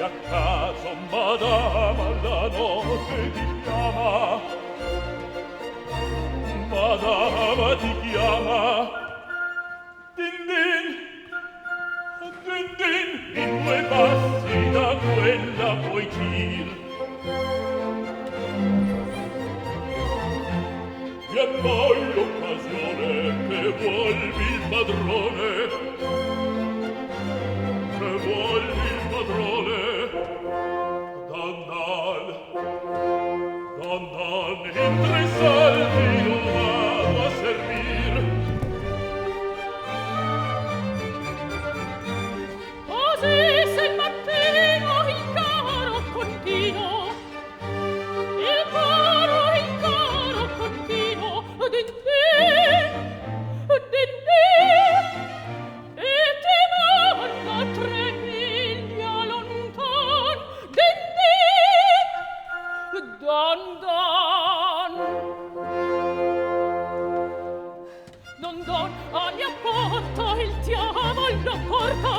a caso, madama, la notte ti chiama. Madama ti chiama. Din din, din din, in 2 passi da quella puoi gir. E poi l'occasione che vuolvi il padrone, che vuolvi il padrone. Dandan, dandan, in 3 salti io vado a servir. Così se il mattino il caro continuo, il caro continuo, din din, e ti manda 3 miglia lontan, din din, dan dan. Non don, a mia porta il diavolo porta,